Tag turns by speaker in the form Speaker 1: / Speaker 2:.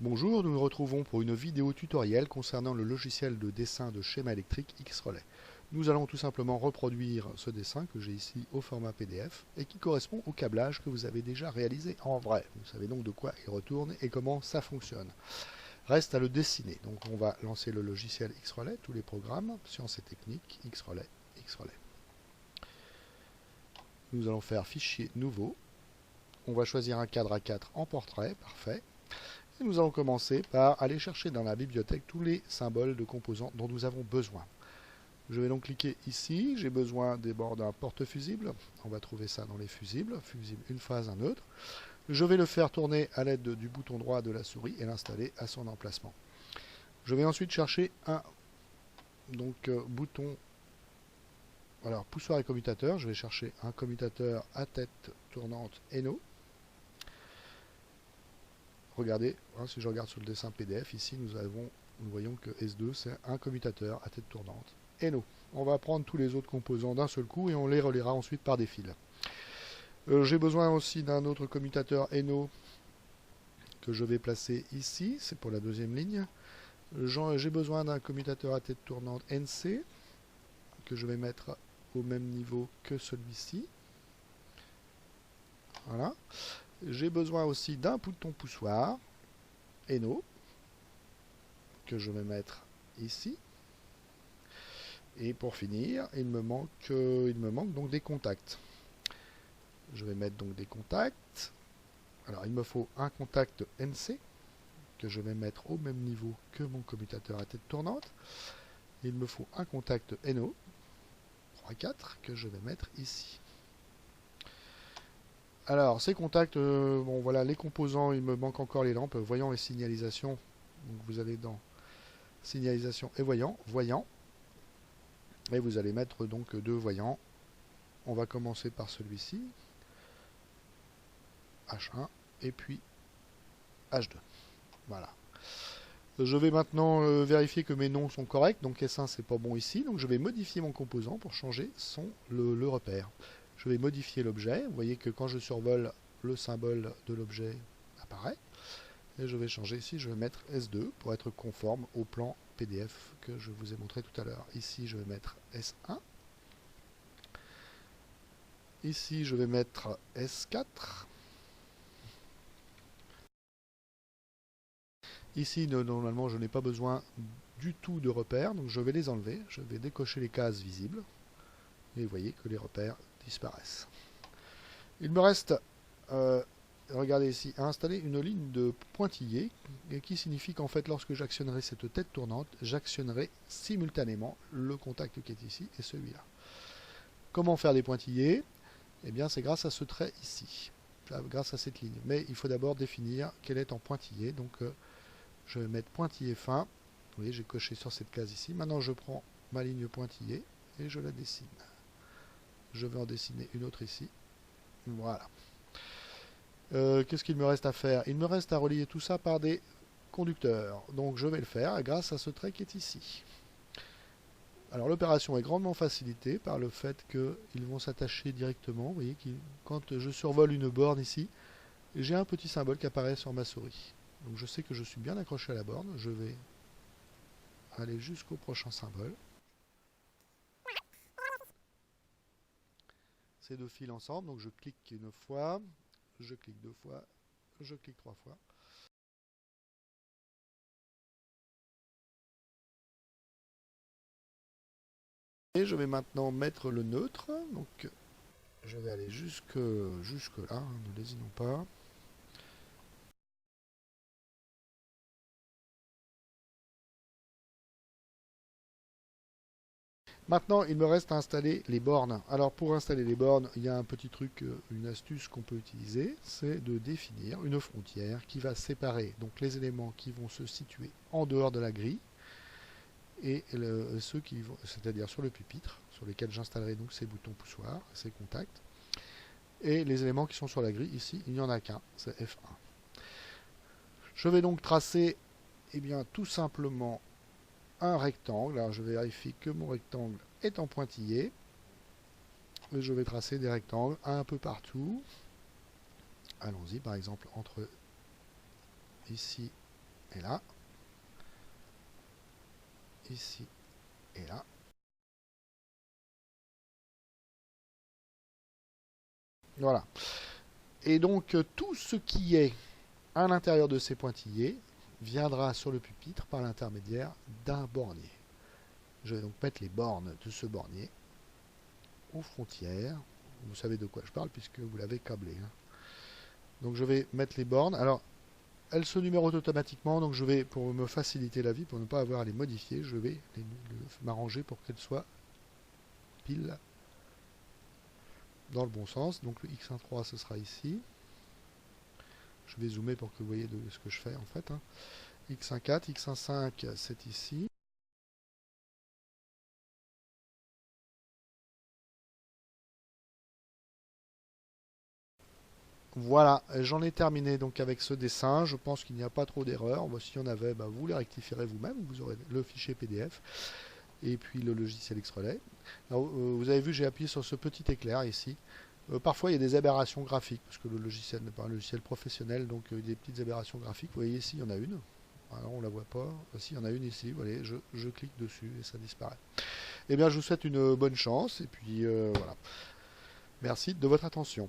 Speaker 1: Bonjour, nous nous retrouvons pour une vidéo tutoriel concernant le logiciel de dessin de schéma électrique Xrelay. Nous allons tout simplement reproduire ce dessin que j'ai ici au format PDF et qui correspond au câblage que vous avez déjà réalisé en vrai. Vous savez donc de quoi il retourne et comment ça fonctionne. Reste à le dessiner. Donc on va lancer le logiciel Xrelay, tous les programmes, sciences et techniques, Xrelay, Xrelay. Nous allons faire fichier nouveau. On va choisir un cadre A4 en portrait, parfait. Et nous allons commencer par aller chercher dans la bibliothèque tous les symboles de composants dont nous avons besoin. Je vais donc cliquer ici, j'ai besoin des bords d'un porte-fusible. On va trouver ça dans les fusibles, fusible une phase, un neutre. Je vais le faire tourner à l'aide du bouton droit de la souris et l'installer à son emplacement. Je vais ensuite chercher un bouton, alors poussoir et commutateur. Je vais chercher un commutateur à tête tournante Eno. Regardez, si je regarde sur le dessin PDF, ici nous voyons que S2 c'est un commutateur à tête tournante. Eno. On va prendre tous les autres composants d'un seul coup et on les reliera ensuite par des fils. J'ai besoin aussi d'un autre commutateur Eno que je vais placer ici, c'est pour la deuxième ligne. J'ai besoin d'un commutateur à tête tournante NC que je vais mettre au même niveau que celui-ci. Voilà. J'ai besoin aussi d'un bouton poussoir Eno que je vais mettre ici. Et pour finir, il me manque donc des contacts. Je vais mettre donc des contacts. Alors il me faut un contact NC que je vais mettre au même niveau que mon commutateur à tête tournante. Il me faut un contact NO 3-4 que je vais mettre ici. Alors ces contacts, bon voilà les composants, il me manque encore les lampes, voyant et signalisation. Donc vous allez dans signalisation et voyant, voyant. Et vous allez mettre donc deux voyants. On va commencer par celui-ci. H1 et puis H2. Voilà. Je vais maintenant vérifier que mes noms sont corrects. Donc S1 c'est pas bon ici. Donc je vais modifier mon composant pour changer le repère. Je vais modifier l'objet. Vous voyez que quand je survole, le symbole de l'objet apparaît. Et je vais changer ici, je vais mettre S2 pour être conforme au plan PDF que je vous ai montré tout à l'heure. Ici je vais mettre S1. Ici je vais mettre S4. Ici, normalement, je n'ai pas besoin du tout de repères, donc je vais les enlever. Je vais décocher les cases visibles. Et vous voyez que les repères disparaissent. Il me reste, regardez ici, à installer une ligne de pointillés, qui signifie qu'en fait, lorsque j'actionnerai cette tête tournante, j'actionnerai simultanément le contact qui est ici et celui-là. Comment faire des pointillés? Eh bien, c'est grâce à ce trait ici, grâce à cette ligne. Mais il faut d'abord définir quelle est en pointillé. Donc, je vais mettre pointillé fin. Vous voyez, j'ai coché sur cette case ici. Maintenant, je prends ma ligne pointillée et je la dessine. Je vais en dessiner une autre ici. Voilà. Qu'est-ce qu'il me reste à faire? Il me reste à relier tout ça par des conducteurs. Donc, je vais le faire grâce à ce trait qui est ici. Alors, l'opération est grandement facilitée par le fait qu'ils vont s'attacher directement. Vous voyez, quand je survole une borne ici, j'ai un petit symbole qui apparaît sur ma souris. Donc je sais que je suis bien accroché à la borne. Je vais aller jusqu'au prochain symbole. Ces deux fils ensemble. Donc je clique une fois, je clique deux fois, je clique trois fois. Et je vais maintenant mettre le neutre. Donc je vais aller jusque là. Ne lésinons pas. Maintenant, il me reste à installer les bornes. Alors, pour installer les bornes, il y a un petit truc, une astuce qu'on peut utiliser, c'est de définir une frontière qui va séparer donc les éléments qui vont se situer en dehors de la grille et ceux qui vont, c'est-à-dire sur le pupitre, sur lesquels j'installerai donc ces boutons poussoirs, ces contacts, et les éléments qui sont sur la grille. Ici, il n'y en a qu'un, c'est F1. Je vais donc tracer, eh bien, tout simplement un rectangle. Alors je vérifie que mon rectangle est en pointillé. Et je vais tracer des rectangles un peu partout. Allons-y, par exemple, entre ici et là. Ici et là. Voilà. Et donc tout ce qui est à l'intérieur de ces pointillés viendra sur le pupitre par l'intermédiaire d'un bornier. Je vais donc mettre les bornes de ce bornier aux frontières. Vous savez de quoi je parle puisque vous l'avez câblé. Hein. Donc je vais mettre les bornes. Alors, elles se numérotent automatiquement, donc je vais, pour me faciliter la vie, pour ne pas avoir à les modifier, je vais m'arranger pour qu'elles soient pile dans le bon sens. Donc le X13 ce sera ici. Je vais zoomer pour que vous voyez de ce que je fais en fait. Hein. X14, X15 c'est ici. Voilà, j'en ai terminé donc avec ce dessin. Je pense qu'il n'y a pas trop d'erreurs. S'il y en avait, vous les rectifierez vous-même. Vous aurez le fichier PDF et puis le logiciel X-Relay. Vous avez vu, j'ai appuyé sur ce petit éclair ici. Parfois, il y a des aberrations graphiques, parce que le logiciel n'est pas un logiciel professionnel, donc il y a des petites aberrations graphiques. Vous voyez ici, il y en a une. Alors, on ne la voit pas. Ici, il y en a une ici. Vous voyez, je clique dessus et ça disparaît. Eh bien, je vous souhaite une bonne chance. Et puis, voilà. Merci de votre attention.